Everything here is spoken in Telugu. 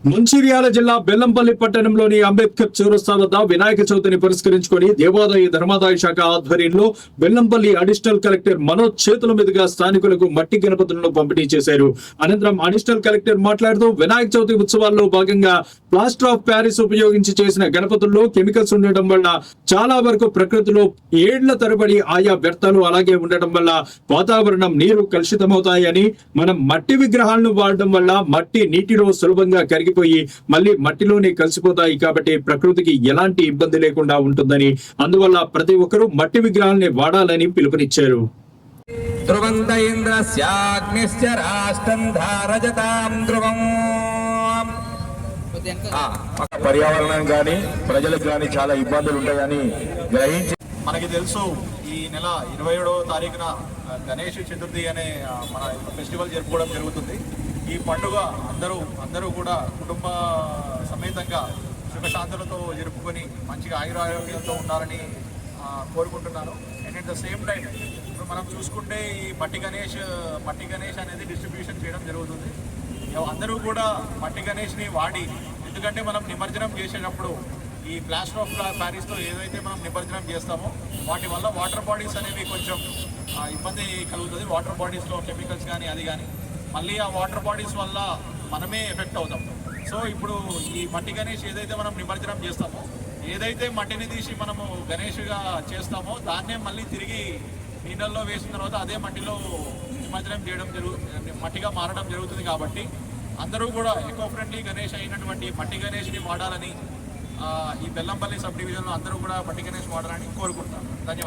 మంచిర్యాల జిల్లా బెల్లంపల్లి పట్టణంలోని అంబేద్కర్ చౌరస్తా వద్ద వినాయక చవితిని పురస్కరించుకొని దేవాదాయ ధర్మాదాయ శాఖ ఆధ్వర్యంలో బెల్లంపల్లి అడిషనల్ కలెక్టర్ మనోజ్ చేతుల మీదుగా స్థానికులకు మట్టి గణపతులను పంపిణీ చేశారు. అనంతరం అడిషనల్ కలెక్టర్ మాట్లాడుతూ వినాయక చవితి ఉత్సవాల్లో భాగంగా ప్లాస్టర్ ఆఫ్ ప్యారిస్ ఉపయోగించి చేసిన గణపతుల్లో కెమికల్స్ ఉండటం వల్ల చాలా వరకు ప్రకృతిలో ఏళ్ల తరబడి ఆయా వ్యర్థాలు అలాగే ఉండటం వల్ల వాతావరణం నీరు కలుషితమవుతాయని, మనం మట్టి విగ్రహాలను వాడడం వల్ల మట్టి నీటిలో సులభంగా కరిగిపోయి మళ్ళీ మట్టిలోనే కలిసిపోతాయి కాబట్టి ప్రకృతికి ఎలాంటి ఇబ్బంది లేకుండా ఉంటుందని, అందువల్ల ప్రతి ఒక్కరూ మట్టి విగ్రహాలని వాడాలని పిలుపునిచ్చారు. పర్యావరణం గాని ప్రజలకు గాని చాలా ఇబ్బందులు ఉంటాయని గ్రహించి మనకి తెలుసు ఈ నెల 27వ తారీఖున గణేష్ చతుర్థి అనే మన ఫెస్టివల్ జరుపుకోవడం జరుగుతుంది. ఈ పండుగ అందరూ కూడా కుటుంబ సమేతంగా సుఖశాంతులతో జరుపుకొని మంచిగా ఆయురారోగ్యంతో ఉండాలని కోరుకుంటున్నాను. And at the same time ఇప్పుడు మనం చూసుకుంటే ఈ మట్టి గణేష్ అనేది డిస్ట్రిబ్యూషన్ చేయడం జరుగుతుంది. అందరూ కూడా మట్టి గణేష్ని వాడి, ఎందుకంటే మనం నిమజ్జనం చేసేటప్పుడు ఈ ప్లాస్టర్ ఆఫ్ ప్యారిస్తో ఏదైతే మనం నిమజ్జనం చేస్తామో వాటి వల్ల వాటర్ బాడీస్ అనేవి కొంచెం ఇబ్బంది కలుగుతుంది. వాటర్ బాడీస్లో కెమికల్స్ కానీ అది కానీ మళ్ళీ ఆ వాటర్ బాడీస్ వల్ల మనమే ఎఫెక్ట్ అవుతాం. సో ఇప్పుడు ఈ మట్టి గణేష్ ఏదైతే మనం నిమజ్జనం చేస్తామో, ఏదైతే మట్టిని తీసి మనము గణేష్గా చేస్తామో దాన్నే మళ్ళీ తిరిగి నీళ్ళల్లో వేసిన తర్వాత అదే మట్టిలో నిమజ్జనం చేయడం మట్టిగా మారడం జరుగుతుంది. కాబట్టి అందరూ కూడా ఎకో ఫ్రెండ్లీ గణేష్ అయినటువంటి మట్టి గణేష్ని వాడాలని, ఈ బెల్లంపల్లి సబ్ డివిజన్లో అందరూ కూడా మట్టి గణేష్ వాడాలని కోరుకుంటున్నాను. ధన్యవాదాలు.